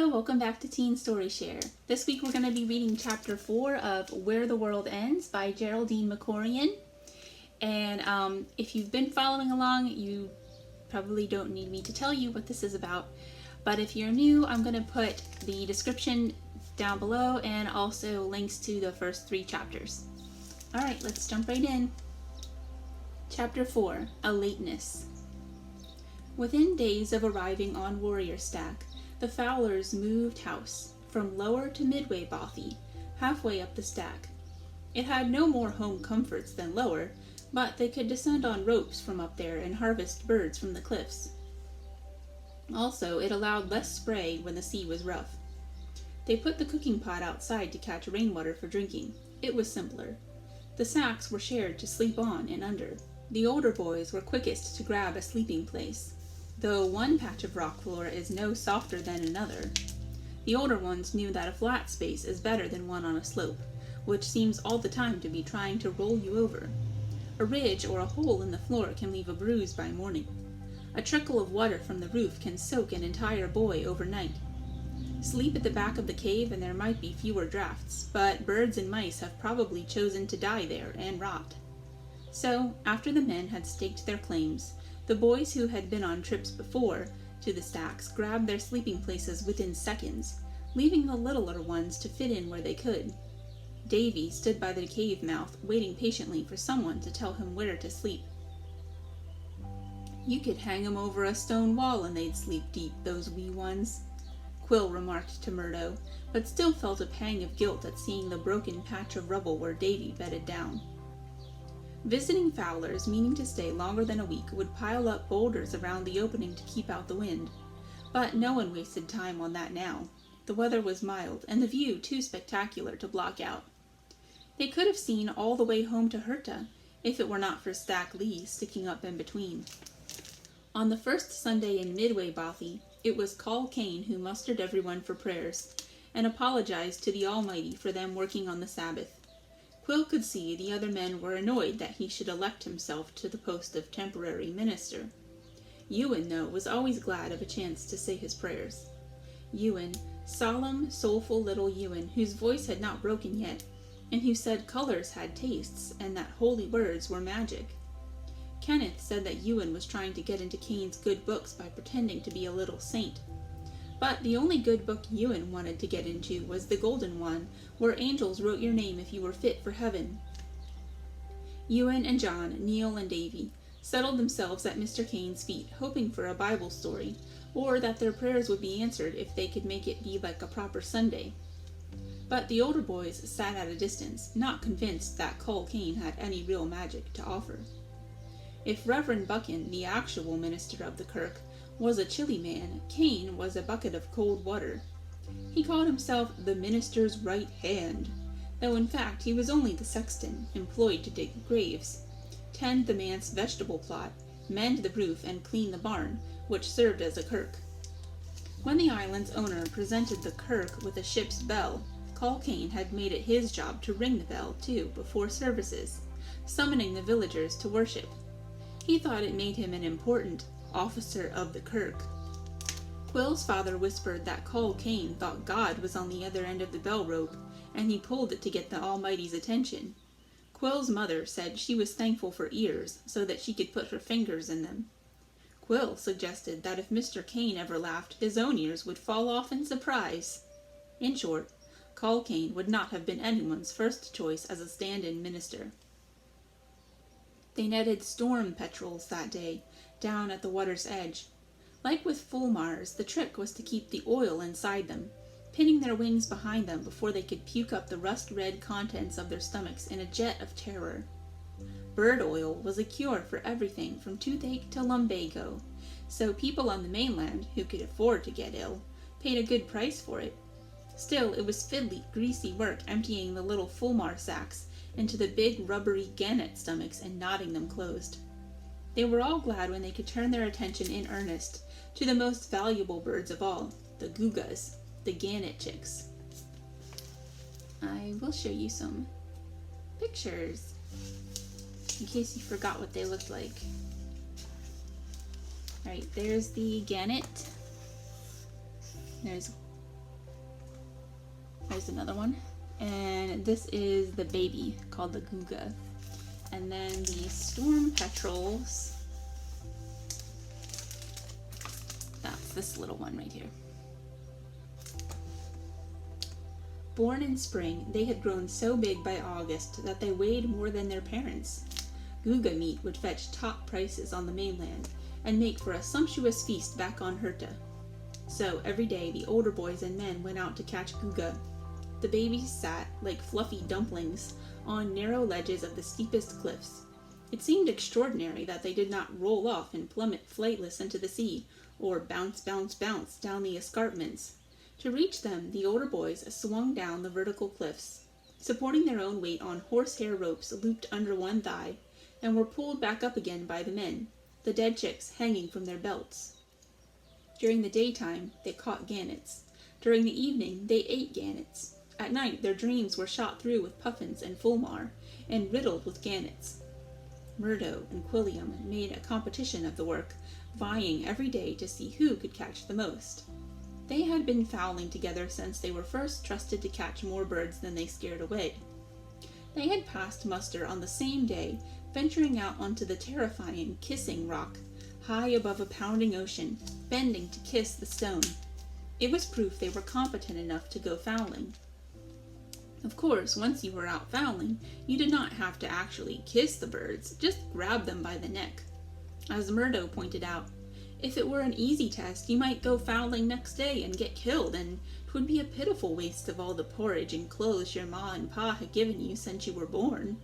Hello, welcome back to Teen Story Share. This week we're going to be reading Chapter 4 of Where the World Ends by Geraldine McCorian. And if you've been following along, you probably don't need me to tell you what this is about. But if you're new, I'm going to put the description down below and also links to the first 3 chapters. Alright, let's jump right in. Chapter 4, A Lateness. Within days of arriving on Warrior Stac, the Fowlers moved house, from Lower to Midway Bothy, halfway up the stack. It had no more home comforts than Lower, but they could descend on ropes from up there and harvest birds from the cliffs. Also, it allowed less spray when the sea was rough. They put the cooking pot outside to catch rainwater for drinking. It was simpler. The sacks were shared to sleep on and under. The older boys were quickest to grab a sleeping place, though one patch of rock floor is no softer than another. The older ones knew that a flat space is better than one on a slope, which seems all the time to be trying to roll you over. A ridge or a hole in the floor can leave a bruise by morning. A trickle of water from the roof can soak an entire boy overnight. Sleep at the back of the cave and there might be fewer drafts, but birds and mice have probably chosen to die there and rot. So, after the men had staked their claims, the boys who had been on trips before to the stacks grabbed their sleeping places within seconds, leaving the littler ones to fit in where they could. Davy stood by the cave mouth, waiting patiently for someone to tell him where to sleep. "You could hang 'em over a stone wall and they'd sleep deep, those wee ones," Quill remarked to Murdo, but still felt a pang of guilt at seeing the broken patch of rubble where Davy bedded down. Visiting Fowlers, meaning to stay longer than a week, would pile up boulders around the opening to keep out the wind. But no one wasted time on that now. The weather was mild, and the view too spectacular to block out. They could have seen all the way home to Hirta, if it were not for Stack Lee sticking up in between. On the first Sunday in Midway Bothy, it was Call Kane who mustered everyone for prayers, and apologized to the Almighty for them working on the Sabbath. Quill could see the other men were annoyed that he should elect himself to the post of temporary minister. Ewan, though, was always glad of a chance to say his prayers. Ewan, solemn, soulful little Ewan, whose voice had not broken yet, and who said colors had tastes and that holy words were magic. Kenneth said that Ewan was trying to get into Kane's good books by pretending to be a little saint. But the only good book Ewan wanted to get into was the golden one, where angels wrote your name if you were fit for heaven. Ewan and John, Neil and Davy settled themselves at Mr. Kane's feet, hoping for a Bible story, or that their prayers would be answered if they could make it be like a proper Sunday. But the older boys sat at a distance, not convinced that Col Kane had any real magic to offer. If Reverend Buchan, the actual minister of the kirk, was a chilly man, Kane was a bucket of cold water. He called himself the minister's right hand, though in fact he was only the sexton, employed to dig graves, tend the manse vegetable plot, mend the roof, and clean the barn, which served as a kirk. When the island's owner presented the kirk with a ship's bell, Col Kane had made it his job to ring the bell, too, before services, summoning the villagers to worship. He thought it made him an important officer of the kirk. Quill's father whispered that Col Kane thought God was on the other end of the bell rope, and he pulled it to get the Almighty's attention. Quill's mother said she was thankful for ears, so that she could put her fingers in them. Quill suggested that if Mr. Kane ever laughed, his own ears would fall off in surprise. In short, Col Kane would not have been anyone's first choice as a stand-in minister. They netted storm petrels that day, down at the water's edge. Like with fulmars, the trick was to keep the oil inside them, pinning their wings behind them before they could puke up the rust-red contents of their stomachs in a jet of terror. Bird oil was a cure for everything from toothache to lumbago, so people on the mainland, who could afford to get ill, paid a good price for it. Still, it was fiddly, greasy work emptying the little fulmar sacks into the big, rubbery gannet stomachs and knotting them closed. They were all glad when they could turn their attention in earnest to the most valuable birds of all, the gugas, the gannet chicks. I will show you some pictures, in case you forgot what they looked like. Alright, there's the gannet. There's There's another one. And this is the baby, called the Guga. And then the storm petrels. That's this little one right here. Born in spring, they had grown so big by August that they weighed more than their parents. Guga meat would fetch top prices on the mainland and make for a sumptuous feast back on Hirta. So every day the older boys and men went out to catch Guga. The babies sat like fluffy dumplings on narrow ledges of the steepest cliffs. It seemed extraordinary that they did not roll off and plummet flightless into the sea, or bounce, bounce, bounce down the escarpments. To reach them, the older boys swung down the vertical cliffs, supporting their own weight on horsehair ropes looped under one thigh, and were pulled back up again by the men, the dead chicks hanging from their belts. During the daytime, they caught gannets. During the evening, they ate gannets. At night, their dreams were shot through with puffins and fulmar, and riddled with gannets. Murdo and Quilliam made a competition of the work, vying every day to see who could catch the most. They had been fowling together since they were first trusted to catch more birds than they scared away. They had passed muster on the same day, venturing out onto the terrifying Kissing Rock, high above a pounding ocean, bending to kiss the stone. It was proof they were competent enough to go fowling. Of course, once you were out fowling, you did not have to actually kiss the birds, just grab them by the neck. As Murdo pointed out, if it were an easy test, you might go fowling next day and get killed, and 'twould be a pitiful waste of all the porridge and clothes your ma and pa had given you since you were born.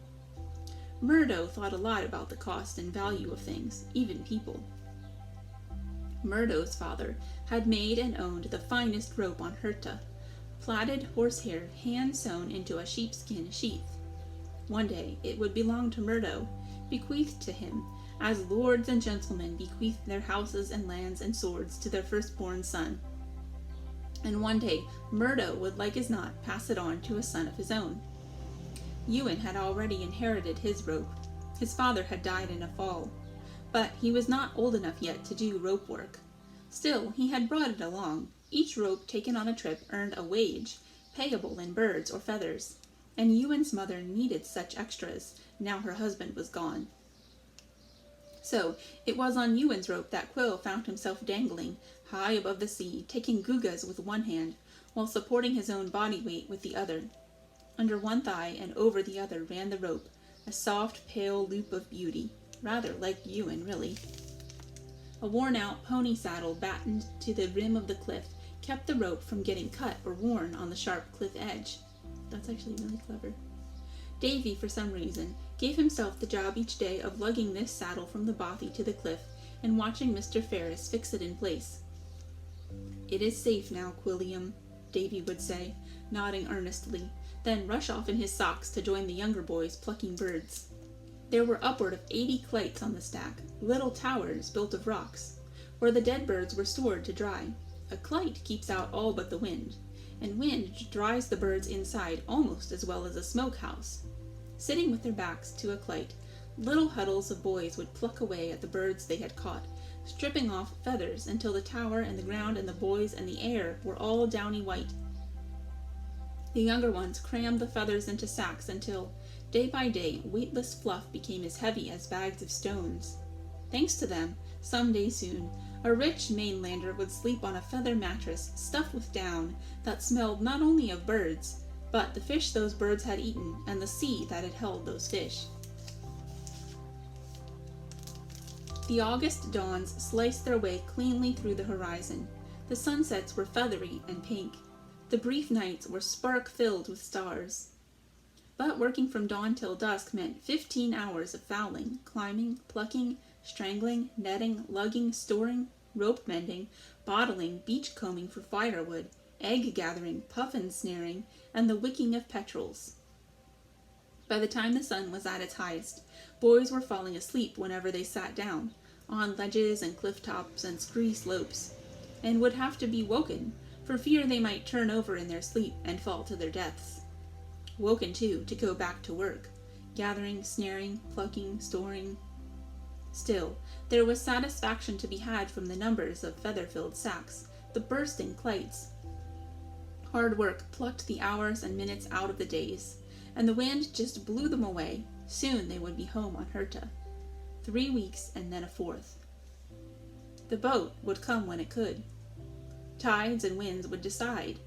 Murdo thought a lot about the cost and value of things, even people. Murdo's father had made and owned the finest rope on Hirta, plaited horsehair hand-sewn into a sheepskin sheath. One day it would belong to Murdo, bequeathed to him, as lords and gentlemen bequeathed their houses and lands and swords to their firstborn son. And one day Murdo would, like as not, pass it on to a son of his own. Ewan had already inherited his rope. His father had died in a fall, but he was not old enough yet to do rope work. Still, he had brought it along. Each rope taken on a trip earned a wage, payable in birds or feathers, and Ewan's mother needed such extras, now her husband was gone. So, it was on Ewan's rope that Quill found himself dangling, high above the sea, taking Guga's with one hand, while supporting his own body weight with the other. Under one thigh and over the other ran the rope, a soft, pale loop of beauty, rather like Ewan, really. A worn-out pony saddle battened to the rim of the cliff kept the rope from getting cut or worn on the sharp cliff edge. That's actually really clever. Davy, for some reason, gave himself the job each day of lugging this saddle from the bothy to the cliff and watching Mr. Ferris fix it in place. "It is safe now, Quilliam," Davy would say, nodding earnestly, then rush off in his socks to join the younger boys plucking birds. There were upward of 80 clites on the stack, little towers built of rocks, where the dead birds were stored to dry. A clite keeps out all but the wind, and wind dries the birds inside almost as well as a smokehouse. Sitting with their backs to a clite, little huddles of boys would pluck away at the birds they had caught, stripping off feathers until the tower and the ground and the boys and the air were all downy white. The younger ones crammed the feathers into sacks until, day by day, weightless fluff became as heavy as bags of stones. Thanks to them, some day soon, a rich mainlander would sleep on a feather mattress stuffed with down that smelled not only of birds, but the fish those birds had eaten and the sea that had held those fish. The August dawns sliced their way cleanly through the horizon. The sunsets were feathery and pink. The brief nights were spark-filled with stars. But working from dawn till dusk meant 15 hours of fowling, climbing, plucking, strangling, netting, lugging, storing, rope mending, bottling, beach-combing for firewood, egg-gathering, puffin snaring, and the wicking of petrels. By the time the sun was at its highest, boys were falling asleep whenever they sat down, on ledges and cliff tops and scree slopes, and would have to be woken, for fear they might turn over in their sleep and fall to their deaths. Woken, too, to go back to work, gathering, snaring, plucking, storing. Still, there was satisfaction to be had from the numbers of feather-filled sacks, the bursting clites. Hard work plucked the hours and minutes out of the days, and the wind just blew them away. Soon they would be home on Hirta. 3 weeks and then a fourth. The boat would come when it could. Tides and winds would decide.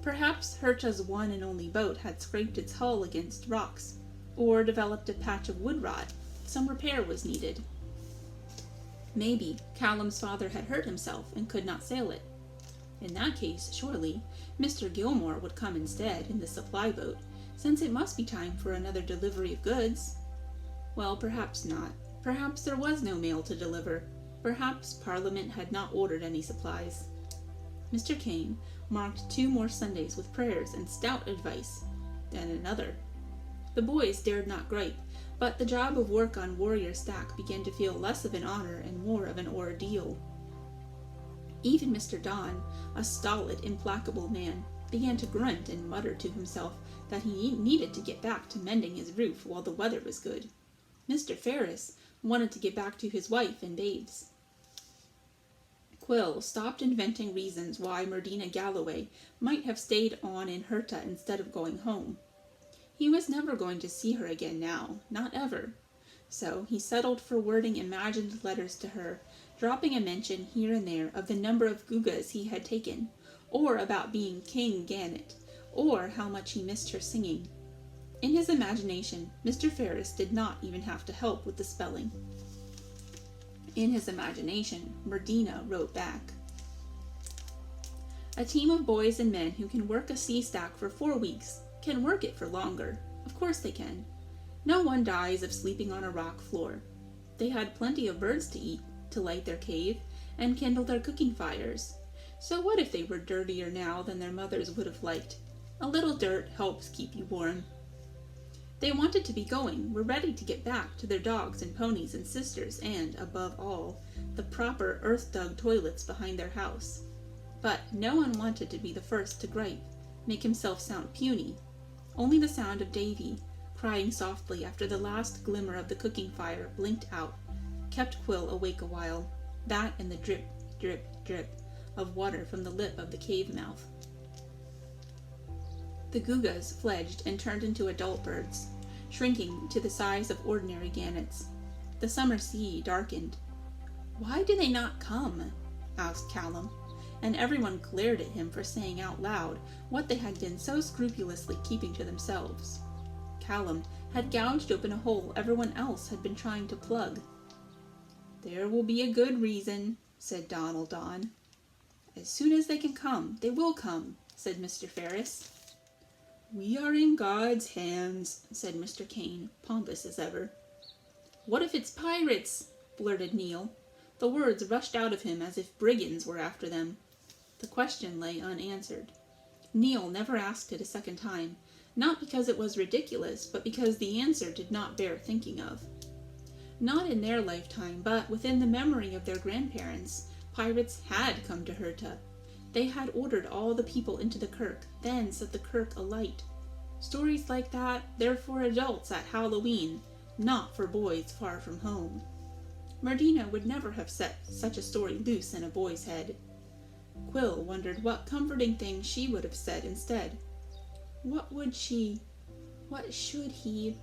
Perhaps Hirta's one and only boat had scraped its hull against rocks, or developed a patch of wood rot. Some repair was needed. Maybe Callum's father had hurt himself and could not sail it. In that case, surely, Mr. Gilmore would come instead in the supply boat, since it must be time for another delivery of goods. Well, perhaps not. Perhaps there was no mail to deliver. Perhaps Parliament had not ordered any supplies. Mr. Kane marked 2 more Sundays with prayers and stout advice, then another. The boys dared not gripe, but the job of work on Warrior Stac began to feel less of an honor and more of an ordeal. Even Mr. Don, a stolid, implacable man, began to grunt and mutter to himself that he needed to get back to mending his roof while the weather was good. Mr. Ferris wanted to get back to his wife and babes. Quill stopped inventing reasons why Merdina Galloway might have stayed on in Hirta instead of going home. He was never going to see her again now, not ever. So he settled for wording imagined letters to her, dropping a mention here and there of the number of gugas he had taken, or about being King Gannet, or how much he missed her singing. In his imagination, Mr. Ferris did not even have to help with the spelling. In his imagination, Merdina wrote back. A team of boys and men who can work a sea stack for 4 weeks can work it for longer. Of course they can. No one dies of sleeping on a rock floor. They had plenty of birds to eat, to light their cave, and kindle their cooking fires. So what if they were dirtier now than their mothers would have liked? A little dirt helps keep you warm. They wanted to be going, were ready to get back to their dogs and ponies and sisters and, above all, the proper earth-dug toilets behind their house. But no one wanted to be the first to gripe, make himself sound puny. Only the sound of Davy, crying softly after the last glimmer of the cooking fire blinked out, kept Quill awake a while. That and the drip, drip, drip of water from the lip of the cave mouth. The gugas fledged and turned into adult birds, shrinking to the size of ordinary gannets. The summer sea darkened. "Why do they not come?" asked Callum, and everyone glared at him for saying out loud what they had been so scrupulously keeping to themselves. Callum had gouged open a hole everyone else had been trying to plug. "There will be a good reason," said Donald Don. "As soon as they can come, they will come," said Mr. Ferris. "We are in God's hands," said Mr. Kane, pompous as ever. "What if it's pirates?" blurted Neil. The words rushed out of him as if brigands were after them. The question lay unanswered. Neil never asked it a second time, not because it was ridiculous, but because the answer did not bear thinking of. Not in their lifetime, but within the memory of their grandparents, pirates had come to Hirta. They had ordered all the people into the kirk, then set the kirk alight. Stories like that, they're for adults at Halloween, not for boys far from home. Merdina would never have set such a story loose in a boy's head. Quill wondered what comforting thing she would have said instead. What should he?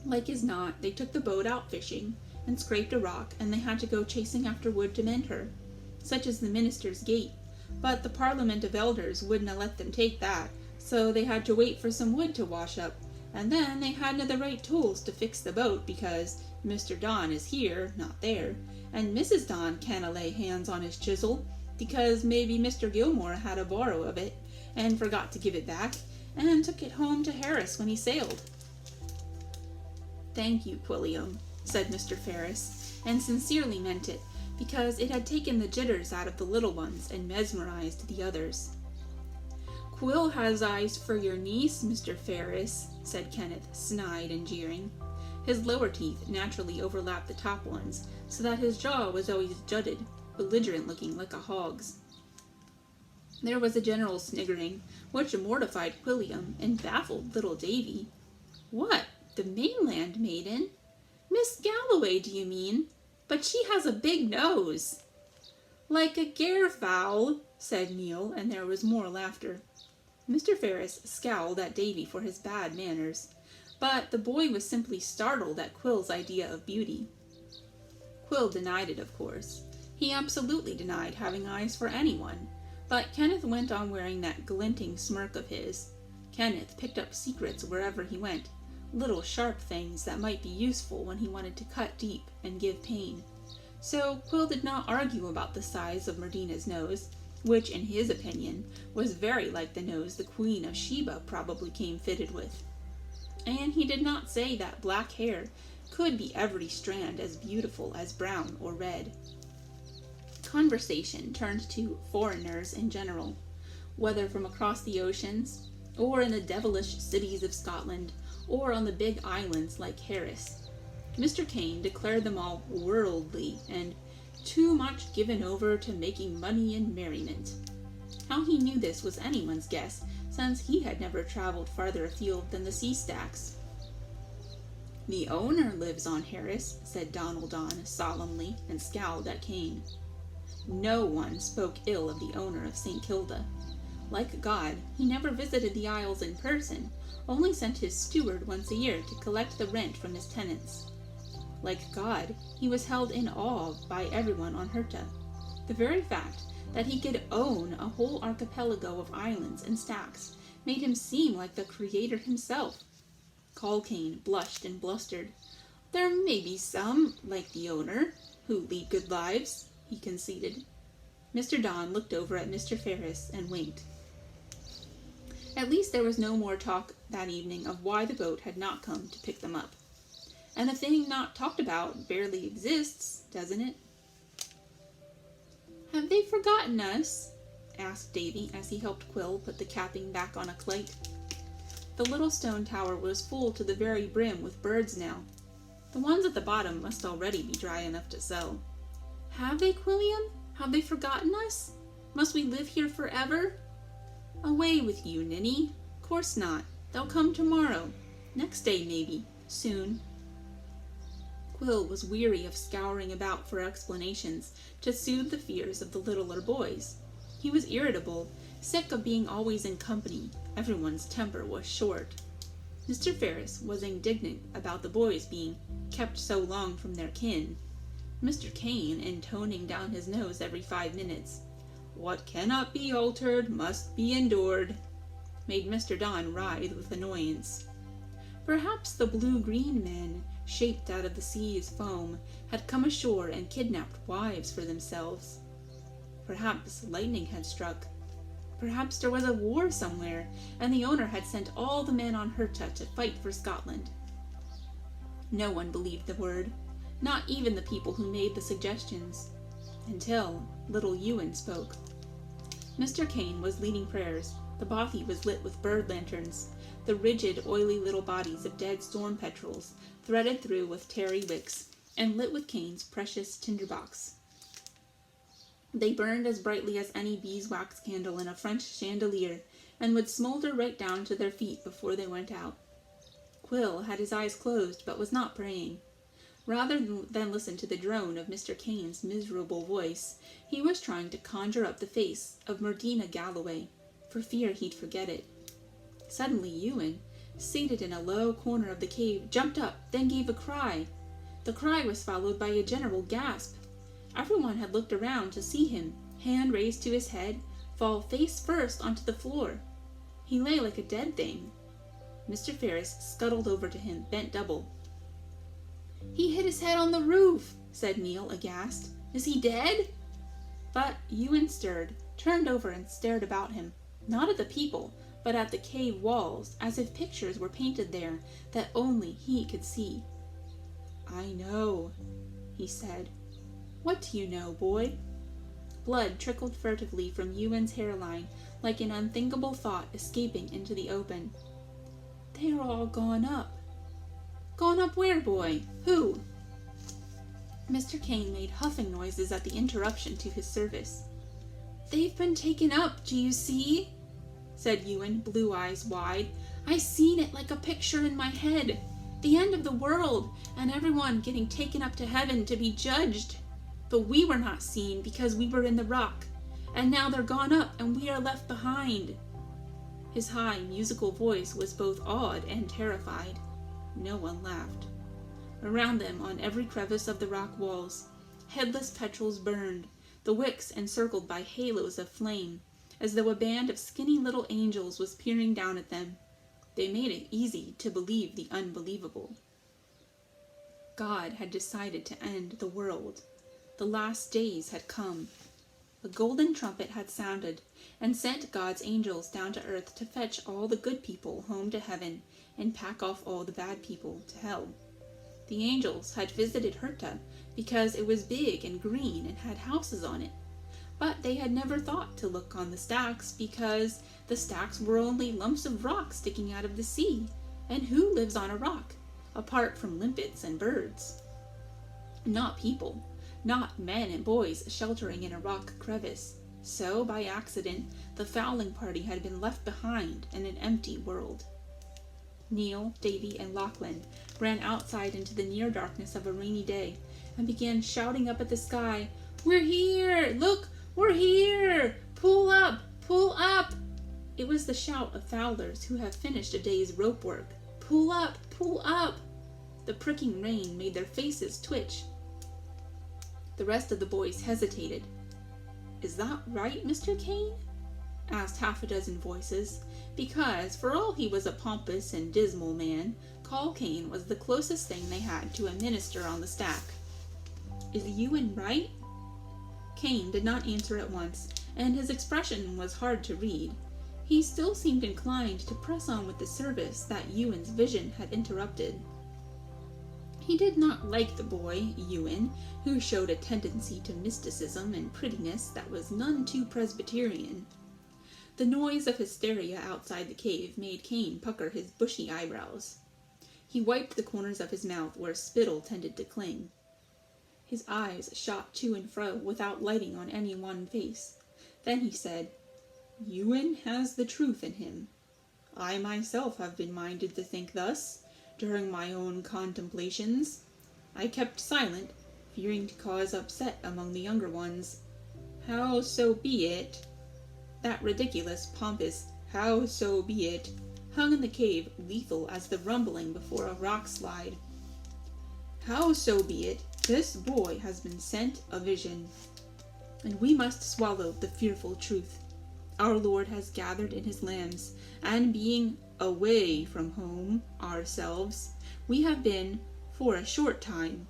Like as not, they took the boat out fishing, and scraped a rock, and they had to go chasing after wood to mend her, such as the minister's gate, but the Parliament of Elders wouldn't let them take that, so they had to wait for some wood to wash up, and then they hadn't the right tools to fix the boat because Mr. Don is here, not there, and Mrs. Don can't lay hands on his chisel because maybe Mr. Gilmore had a borrow of it and forgot to give it back and took it home to Harris when he sailed. "Thank you, Quilliam," said Mr. Ferris, and sincerely meant it, because it had taken the jitters out of the little ones and mesmerized the others. "Quill has eyes for your niece, Mr. Ferris," said Kenneth, snide and jeering. His lower teeth naturally overlapped the top ones, so that his jaw was always jutted, belligerent-looking like a hog's. There was a general sniggering, which mortified Quilliam and baffled little Davy. "What, the mainland maiden? Miss Galloway, do you mean? But she has a big nose." "Like a gairfowl," said Neil, and there was more laughter. Mr. Ferris scowled at Davy for his bad manners, but the boy was simply startled at Quill's idea of beauty. Quill denied it, of course. He absolutely denied having eyes for anyone, but Kenneth went on wearing that glinting smirk of his. Kenneth picked up secrets wherever he went, little sharp things that might be useful when he wanted to cut deep and give pain. So Quill did not argue about the size of Merdina's nose, which, in his opinion, was very like the nose the Queen of Sheba probably came fitted with. And he did not say that black hair could be every strand as beautiful as brown or red. Conversation turned to foreigners in general, whether from across the oceans, or in the devilish cities of Scotland, or on the big islands like Harris. Mr. Kane declared them all worldly and too much given over to making money and merriment. How he knew this was anyone's guess, since he had never traveled farther afield than the sea stacks. "The owner lives on Harris," said Donaldon solemnly, and scowled at Kane. No one spoke ill of the owner of St. Kilda. Like God, he never visited the Isles in person, only sent his steward once a year to collect the rent from his tenants. Like God, he was held in awe by everyone on Hirta. The very fact that he could own a whole archipelago of islands and stacks made him seem like the creator himself. Kane blushed and blustered. "There may be some, like the owner, who lead good lives," he conceded. Mr. Don looked over at Mr. Ferris and winked. At least there was no more talk that evening of why the boat had not come to pick them up. And a thing not talked about barely exists, doesn't it? "Have they forgotten us?" asked Davy as he helped Quill put the capping back on a plate. The little stone tower was full to the very brim with birds now. The ones at the bottom must already be dry enough to sell. "Have they, Quilliam? Have they forgotten us? Must we live here forever?" "Away with you, Ninny. Course not. They'll come tomorrow. Next day, maybe. Soon." Quill was weary of scouring about for explanations to soothe the fears of the littler boys. He was irritable, sick of being always in company. Everyone's temper was short. Mr. Ferris was indignant about the boys being kept so long from their kin. Mr. Kane intoning down his nose every 5 minutes. "What cannot be altered must be endured," made Mr. Don writhe with annoyance. Perhaps the blue-green men, shaped out of the sea's foam, had come ashore and kidnapped wives for themselves. Perhaps lightning had struck. Perhaps there was a war somewhere, and the owner had sent all the men on Hirta to fight for Scotland. No one believed the word, not even the people who made the suggestions, until little Ewan spoke. Mr. Kane was leading prayers. The bothy was lit with bird lanterns, the rigid, oily little bodies of dead storm petrels, threaded through with tarry wicks, and lit with Kane's precious tinderbox. They burned as brightly as any beeswax candle in a French chandelier, and would smolder right down to their feet before they went out. Quill had his eyes closed, but was not praying. Rather than listen to the drone of Mr. Kane's miserable voice, he was trying to conjure up the face of Merdina Galloway, for fear he'd forget it. Suddenly Ewan, seated in a low corner of the cave, jumped up, then gave a cry. The cry was followed by a general gasp. Everyone had looked around to see him, hand raised to his head, fall face first onto the floor. He lay like a dead thing. Mr. Ferris scuttled over to him, bent double. "He hit his head on the roof," said Neil, aghast. "Is he dead?" But Ewan stirred, turned over and stared about him, not at the people, but at the cave walls, as if pictures were painted there that only he could see. "I know," he said. "What do you know, boy?" Blood trickled furtively from Ewan's hairline, like an unthinkable thought escaping into the open. "They are all gone up." "Gone up where, boy? Who?" Mr. Kane made huffing noises at the interruption to his service. "They've been taken up, do you see?" said Ewan, blue eyes wide. "I seen it like a picture in my head. The end of the world, and everyone getting taken up to heaven to be judged. But we were not seen because we were in the rock, And now they're gone up, and we are left behind." His high, musical voice was both awed and terrified. No one laughed. Around them, on every crevice of the rock walls, headless petrels burned, the wicks encircled by halos of flame, as though a band of skinny little angels was peering down at them. They made it easy to believe the unbelievable. God had decided to end the world. The last days had come. A golden trumpet had sounded, and sent God's angels down to earth to fetch all the good people home to heaven and pack off all the bad people to hell. The angels had visited Hirta because it was big and green and had houses on it. But they had never thought to look on the stacks because the stacks were only lumps of rock sticking out of the sea. And who lives on a rock, apart from limpets and birds? Not people. Not men and boys sheltering in a rock crevice. So, by accident, the fowling party had been left behind in an empty world. Neil, Davy, and Lachlan ran outside into the near darkness of a rainy day and began shouting up at the sky, "We're here! Look, we're here! Pull up! Pull up!" It was the shout of fowlers who have finished a day's rope work. "Pull up! Pull up!" The pricking rain made their faces twitch. The rest of the boys hesitated. "Is that right, Mr. Kane?" asked half a dozen voices, because, for all he was a pompous and dismal man, Col Kane was the closest thing they had to a minister on the stack. "Is Ewan right?" Kane did not answer at once, and his expression was hard to read. He still seemed inclined to press on with the service that Ewan's vision had interrupted. He did not like the boy, Ewan, who showed a tendency to mysticism and prettiness that was none too Presbyterian. The noise of hysteria outside the cave made Kane pucker his bushy eyebrows. He wiped the corners of his mouth where spittle tended to cling. His eyes shot to and fro without lighting on any one face. Then he said, "Ewan has the truth in him. I myself have been minded to think thus. During my own contemplations, I kept silent, fearing to cause upset among the younger ones. How so be it?" That ridiculous, pompous "how so be it" hung in the cave, lethal as the rumbling before a rock slide. "How so be it, this boy has been sent a vision, and we must swallow the fearful truth. Our Lord has gathered in his lambs, and being away from home ourselves, we have been, for a short time,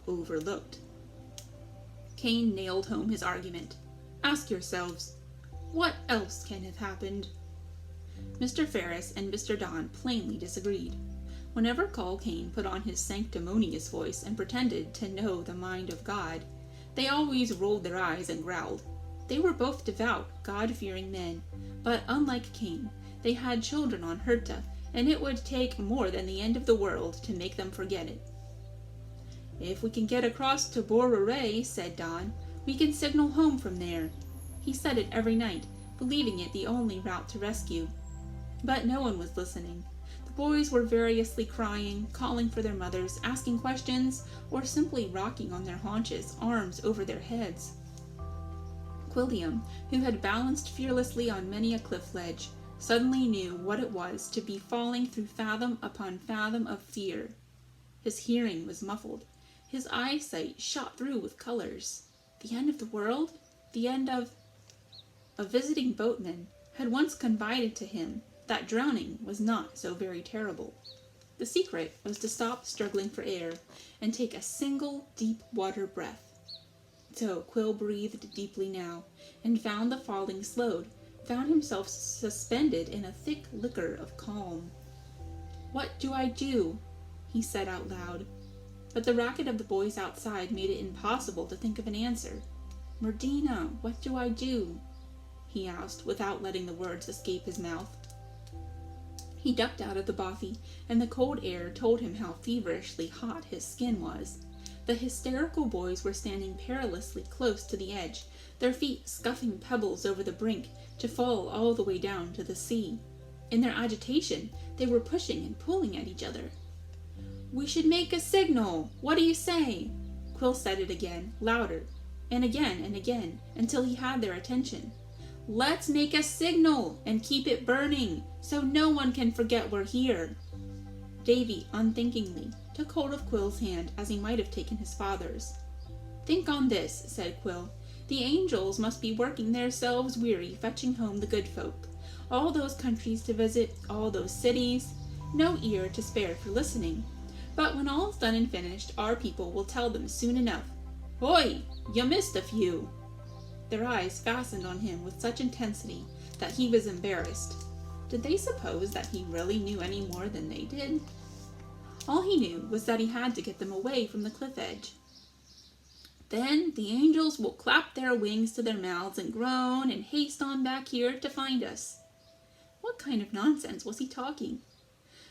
overlooked." Kane nailed home his argument. "Ask yourselves, what else can have happened?" Mr. Ferris and Mr. Don plainly disagreed. Whenever Col Kane put on his sanctimonious voice and pretended to know the mind of God, they always rolled their eyes and growled. They were both devout, God-fearing men, but unlike Kane, they had children on Hirta, and it would take more than the end of the world to make them forget it. "If we can get across to Borere," said Don, "we can signal home from there." He said it every night, believing it the only route to rescue. But no one was listening. The boys were variously crying, calling for their mothers, asking questions, or simply rocking on their haunches, arms over their heads. Quilliam, who had balanced fearlessly on many a cliff ledge, suddenly knew what it was to be falling through fathom upon fathom of fear. His hearing was muffled. His eyesight shot through with colors. The end of the world? The end of... A visiting boatman had once confided to him that drowning was not so very terrible. The secret was to stop struggling for air and take a single deep water breath. So Quill breathed deeply now, and found the falling slowed, found himself suspended in a thick liquor of calm. "What do I do?" he said out loud. But the racket of the boys outside made it impossible to think of an answer. "Merdina, what do I do?" he asked, without letting the words escape his mouth. He ducked out of the bothy, and the cold air told him how feverishly hot his skin was. The hysterical boys were standing perilously close to the edge, their feet scuffing pebbles over the brink to fall all the way down to the sea. In their agitation, they were pushing and pulling at each other. "We should make a signal! What do you say?" Quill said it again, louder. and again, until he had their attention. "Let's make a signal and keep it burning, so no one can forget we're here." Davy unthinkingly took hold of Quill's hand as he might have taken his father's. "Think on this," said Quill. "The angels must be working themselves weary fetching home the good folk. All those countries to visit, all those cities. No ear to spare for listening. But when all's done and finished, our people will tell them soon enough. Hoy! You missed a few." Their eyes fastened on him with such intensity that he was embarrassed. Did they suppose that he really knew any more than they did? All he knew was that he had to get them away from the cliff edge. "Then the angels will clap their wings to their mouths and groan and haste on back here to find us." What kind of nonsense was he talking?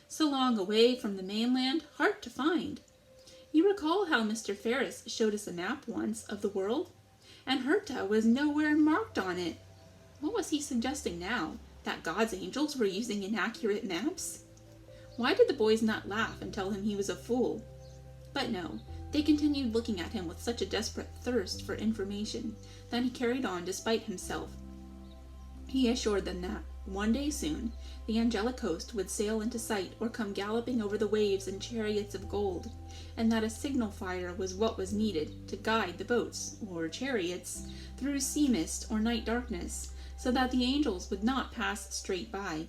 So long away from the mainland, hard to find. You recall how Mr. Ferris showed us a map once of the world, and Hirta was nowhere marked on it. What was he suggesting now? That God's angels were using inaccurate maps? Why did the boys not laugh and tell him he was a fool? But no, they continued looking at him with such a desperate thirst for information that he carried on despite himself. He assured them that, one day soon, the angelic host would sail into sight or come galloping over the waves in chariots of gold, and that a signal fire was what was needed to guide the boats, or chariots, through sea mist or night darkness, so that the angels would not pass straight by.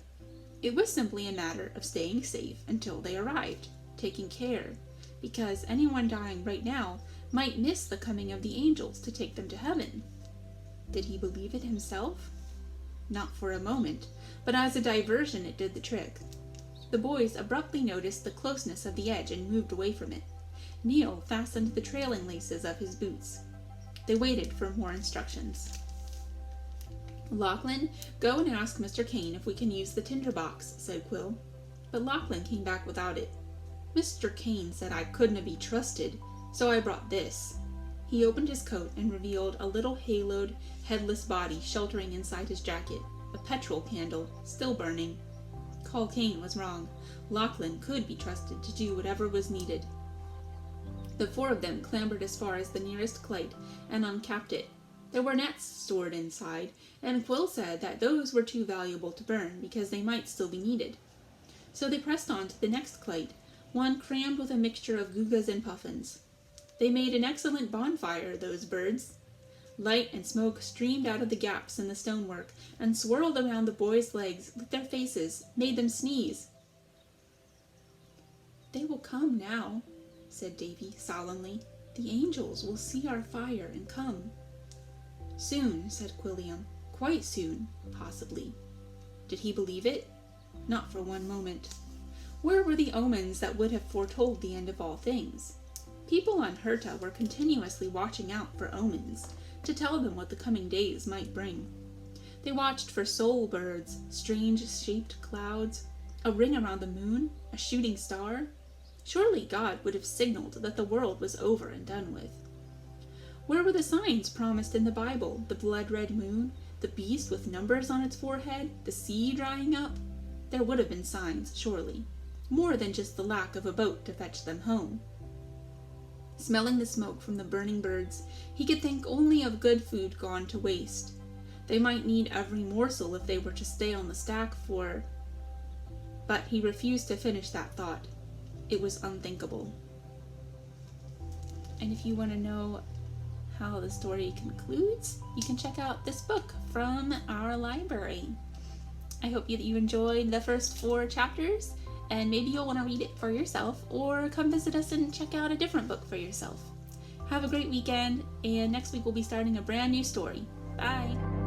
It was simply a matter of staying safe until they arrived, taking care, because anyone dying right now might miss the coming of the angels to take them to heaven. Did he believe it himself? Not for a moment, but as a diversion it did the trick. The boys abruptly noticed the closeness of the edge and moved away from it. Neil fastened the trailing laces of his boots. They waited for more instructions. "Lachlan, go and ask Mr. Kane if we can use the tinderbox," said Quill. But Lachlan came back without it. "Mr. Kane said I couldn't be trusted, so I brought this." He opened his coat and revealed a little haloed, headless body sheltering inside his jacket, a petrol candle, still burning. Call Kane was wrong. Lachlan could be trusted to do whatever was needed. The four of them clambered as far as the nearest clyde and uncapped it. There were nets stored inside, and Quill said that those were too valuable to burn because they might still be needed. So they pressed on to the next clyde, one crammed with a mixture of gugas and puffins. They made an excellent bonfire, those birds. Light and smoke streamed out of the gaps in the stonework and swirled around the boys' legs, lit their faces, made them sneeze. "They will come now," said Davy solemnly. "The angels will see our fire and come." "Soon," said Quilliam. "Quite soon, possibly." Did he believe it? Not for one moment. Where were the omens that would have foretold the end of all things? People on Hirta were continuously watching out for omens, to tell them what the coming days might bring. They watched for soul birds, strange-shaped clouds, a ring around the moon, a shooting star. Surely God would have signaled that the world was over and done with. Where were the signs promised in the Bible? The blood-red moon, the beast with numbers on its forehead, the sea drying up? There would have been signs, surely. More than just the lack of a boat to fetch them home. Smelling the smoke from the burning birds, he could think only of good food gone to waste. They might need every morsel if they were to stay on the stack for... But he refused to finish that thought. It was unthinkable. And if you want to know how the story concludes, you can check out this book from our library. I hope that you enjoyed the first 4 chapters, and maybe you'll want to read it for yourself, or come visit us and check out a different book for yourself. Have a great weekend, and next week we'll be starting a brand new story. Bye!